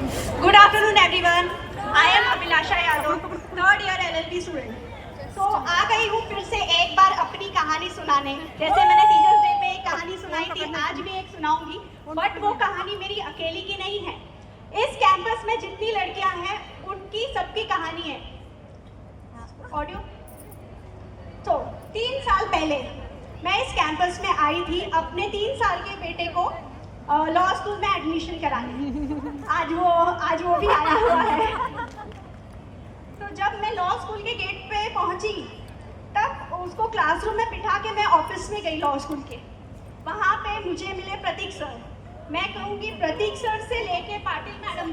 Good afternoon, everyone. I am Abhilasha Yadav, third year LLB student. तो आ गई हूँ फिर से एक बार अपनी कहानी सुनाने। जैसे मैंने टीचर्स डे पे एक कहानी सुनाई थी, आज भी एक सुनाऊंगी, बट वो कहानी मेरी अकेली की नहीं है। इस कैंपस में जितनी लड़कियां हैं, उनकी सबकी कहानी है। ऑडियो। तो 3 साल पहले मैं इस कैंपस में आई थी अपने 3 साल के बेटे को लॉ स्कूल में एडमिशन कराने। आज वो भी आया हुआ है। तो जब मैं लॉ स्कूल के गेट पे पहुंची, तब उसको क्लासरूम में बिठा के मैं ऑफिस में गई लॉ स्कूल के। वहाँ पे मुझे मिले प्रतीक सर। मैं कहूँगी प्रतीक सर से लेके पाटिल मैडम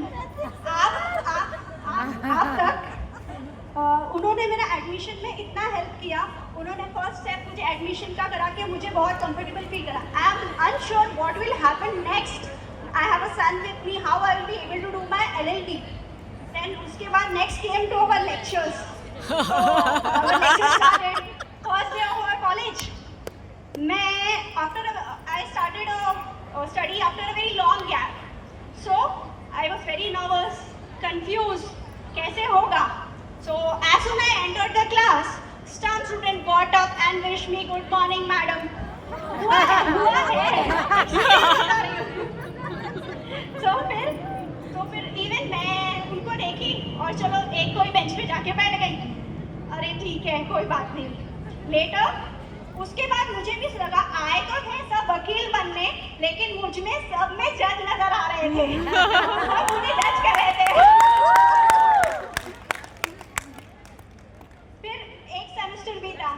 आप तक उन्होंने मेरा एडमिशन में इतना हेल्प किया। उन्होंने फर्स्ट स्टेप मुझे एडमिशन का करा के मुझे बहुत कंफर्टेबल फील करा। I am unsure what will happen next. I have a son with me, how I will be able to do my LLB। देन उसके बाद next came to our lectures. Our lectures started first day of our college. I started a study after a very long gap. So I was very nervous, confused. कैसे होगा? So as soon I entered the class, some student got up and wished me good morning, madam. हुआ है। तो फिर even मैं उनको देखी और चलो एक कोई बेंच पे जाके बैठ गई। अरे ठीक है, कोई बात नहीं। लेटर उसके बाद मुझे भी लगा, आए तो थे सब वकील बनने, लेकिन मुझ में सब में जज नजर आ रहे थे। सब मुझे जज कर रहे थे। फिर एक सेमेस्टर बीता,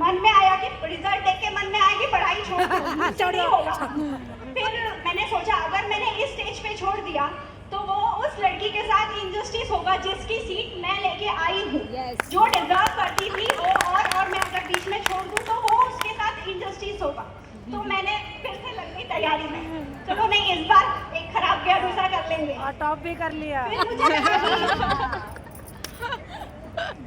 मन में आया कि रिजल्ट देख के मन में आया कि पढ़ाई छोड़ नहीं होगा। फिर मैंने सोचा अगर मैंने इस स्टेज पे छोड़ दिया तो वो उस लड़की के साथ इंजस्टिस होगा जिसकी सीट मैं लेके आई हूँ, जो डिजर्व करती थी वो, और मैं अगर बीच में छोड़ दूँ तो वो उसके साथ इंजस्टिस होगा। तो मैंने फिर से लग गई तैयारी में, चलो नहीं इस बार एक खराब गया दूसरा कर लेंगे, और टॉप भी कर लिया। फिर मुझे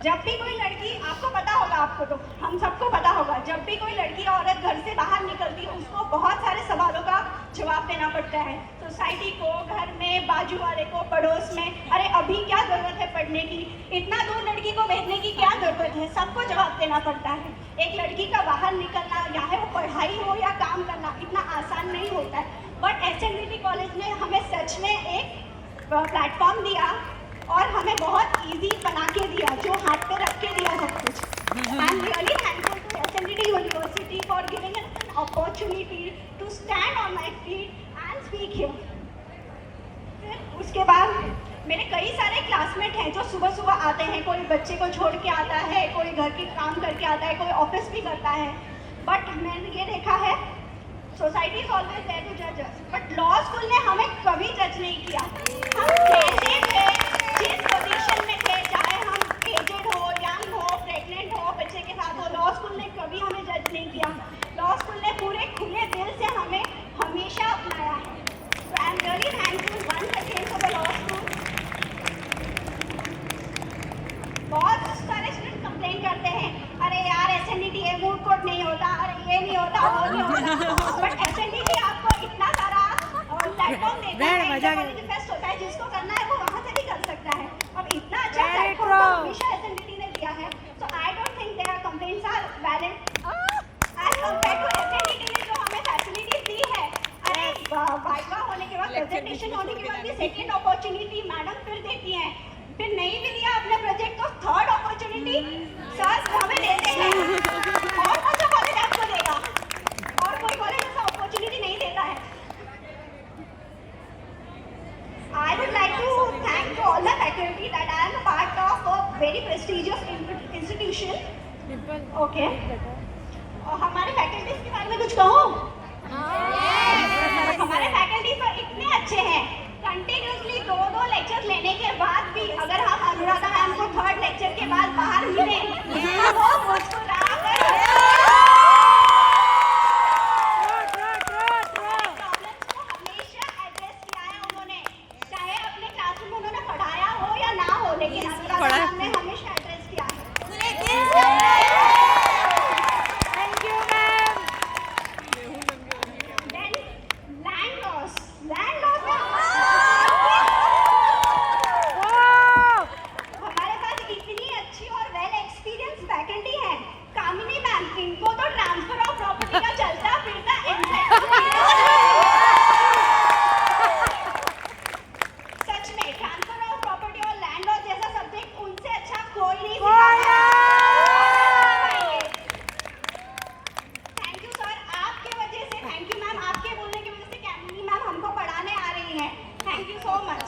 जब भी कोई लड़की, आपको पता होगा, आपको तो हम सबको पता होगा, जब भी कोई लड़की औरत घर से बाहर निकलती है उसको बहुत सारे सवालों का जवाब देना पड़ता है। सोसाइटी को, घर में, बाजू वाले को, पड़ोस में, अरे अभी क्या जरूरत है पढ़ने की, इतना दूर लड़की को भेजने की क्या जरूरत है, सबको जवाब देना पड़ता है। एक लड़की का बाहर निकलना, चाहे वो पढ़ाई हो या काम करना, इतना आसान नहीं होता है। बट SNDT कॉलेज ने हमें सच में एक प्लेटफॉर्म दिया और हमें बहुत इजी बना के दिया, जो हाथ पे रख के दिया सब कुछ। I am really thankful to SNDT university for giving an opportunity to stand on my feet and speak here. फिर उसके बाद मेरे कई सारे क्लासमेट हैं जो सुबह सुबह आते हैं, कोई बच्चे को छोड़ के आता है, कोई घर के काम करके आता है, कोई ऑफिस भी करता है। बट मैंने ये देखा है, society is always there to जज अस, बट लॉ स्कूल ने हमें कभी जज नहीं किया। हम जैसे थे, जिस पोजीशन में थे, चाहे हम एजेड हो, यंग हो, प्रेग्नेंट हो, बच्चे के साथ हो, लॉ स्कूल ने कभी हमें जज नहीं किया। लॉ स्कूल ने पूरे खुले दिल से हमें हमेशा अपनाया है। So I am really thankful once again for the law school. बहुत सारे स्टूडेंट कंप्लेन करते हैं, अरे यार SNDT ये मूड कोर्ट नहीं होता, अरे ये नहीं होता, वो नहीं होता। बट SNDT आपको इतना सारा प्लेटफॉर्म देता है, इंटर फेस्ट होता है, जिसको करना है वो वहाँ से भी कर सकता है। अब इतना अच्छा प्लेटफॉर्म हमेशा SNDT ने दिया है, so I don't think their complaints are valid as compared to SNDT ने जो हमें फैसिलिटीज दी है। अरे वाइवा होने के बाद, प्रेजेंटेशन होने के बाद भी सेकेंड अपॉर्चुनिटी मैडम फिर देती हैं। फिर नहीं भी दिया अपने प्रोजेक्ट को, थर्ड अपॉर्चुनिटी सर हमें देते हैं। और कौन सा कॉलेज आपको देगा? और कोई कॉलेज ऐसा अपॉर्चुनिटी नहीं देता है। I would like to thank all the faculty that I am a part of a very prestigious institution. Okay. और हमारे फैकल्टीज के बारे में कुछ कहूँ? हमारे फैकल्टी तो इतने अच्छे हैं, कंटिन्यूसली 2 लेक्चर लेने के बाद भी अगर हम अनुराधा मैम को थर्ड लेक्चर के बाद बाहर मिले तो वो मुस्कुरा कर प्रॉब्लम्स को हमेशा एड्रेस किया है उन्होंने, चाहे अपने क्लासरूम में उन्होंने पढ़ाया हो या ना हो, लेकिन अनुराधा मैम ने हमेशा एड्रेस किया है। Thank you ma'am. Then land loss में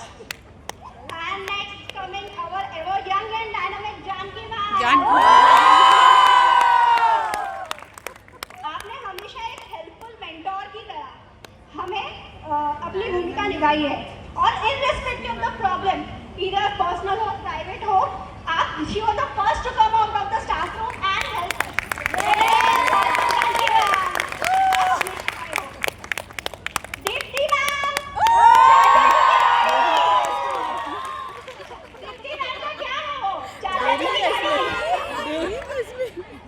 course. And next coming our ever young and dynamic Janki ma'am. आपने हमेशा एक हेल्पफुल मेंटोर की तरह हमें अपनी भूमिका निभाई है और irrespective of the problem, either personal हो private हो, आप you are the first to come out of the staff room and help us. Janki ma'am. Deepti ma'am. Deepti ma'am का क्या हो?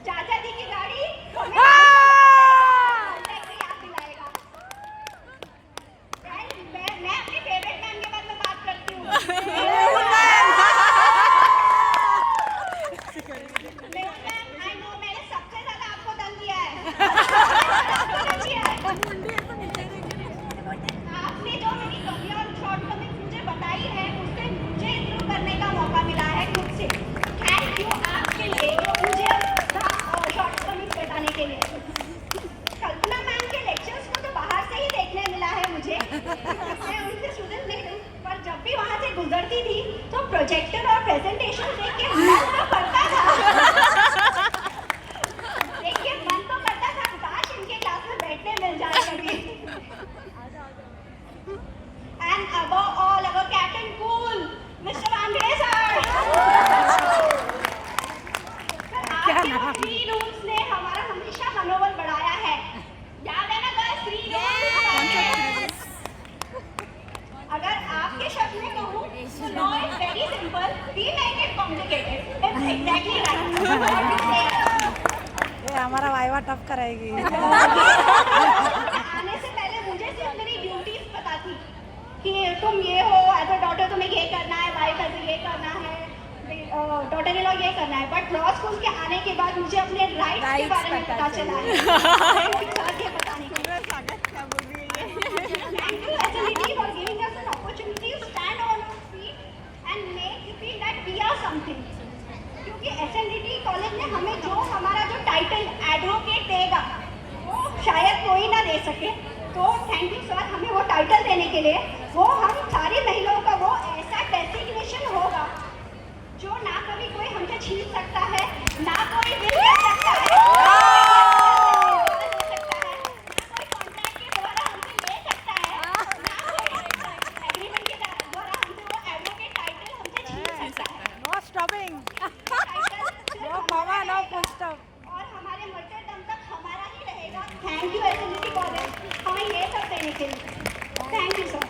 चाचा जी की गाड़ी हमें कांटेक्ट से याद दिलाएगा। मैं अपनी फेवरेट मैम के बारे में बात करती हूँ। मैम, I know मैंने सबसे ज़्यादा आपको तंग किया है। आपने जो मेरी कमियां और शॉर्टकमिंग्स मुझे बताई है उससे मुझे इम्प्रूव करने का मौका मिला है खुद से। थैंक यू आपके लिए जो मुझे शॉर्टकमिंग्स बताने के लिए। कल्पना मैम के लेक्चर्स को तो बाहर से ही देखने मिला है मुझे। मैं उनसे स्टूडेंट नहीं हूँ, पर जब भी वहाँ से गुजरती थी तो प्रोजेक्टर और प्रेजेंटेशन देख के मन तो करता था काश इनके क्लास में बैठने मिल जाए कभी। And above all, our Captain Cool, Mr. Vandre sir. आपके वो 3 रूल्स ने हमारा हमेशा मनोबल बढ़ाया है। याद है ना guys, 3 रूल्स? अगर आपके शब्द में कहूँ तो law is very simple, we make it complicated. It's exactly right. What you say? ये हमारा वाइवा टफ कराएगी। आने से पहले मुझे सिर्फ मेरी ड्यूटीज पता थी कि तुम ये हो, एज अ डॉटर तुम्हें ये करना है, वाइफ एज ये करना है, डॉटर इन लॉ ये करना है। बट लॉ स्कूल के आने के बाद मुझे अपने राइट्स के बारे में पता चला है। ये बताने के लिए thank you SNDT for giving us an opportunity to stand on our feet and make you feel that we are something. क्योंकि एसएनडीटी कॉलेज ने हमें जो हमारा जो टाइटल एडवोकेट देगा वो शायद कोई ना दे सके। तो थैंक यू सर हमें वो टाइटल देने के लिए। वो हम सारी महिलाओं का वो ऐसा डेसिग्नेशन होगा जो ना कभी कोई हमसे छीन सकता है, ना कोई विल कर सकता है, ना कोई कॉन्ट्रैक्ट के द्वारा हमसे ले सकता है, ना कोई एग्रीमेंट के द्वारा हमसे वो एडवोकेट टाइटल हमसे छीन सकता है। No stopping, no comma, no full stop. और हमारे मरते दम तक हमारा ही रहेगा। थैंक यू एसएनडीटी कॉलेज हमें ये सब देने के लिए। Thank you sir.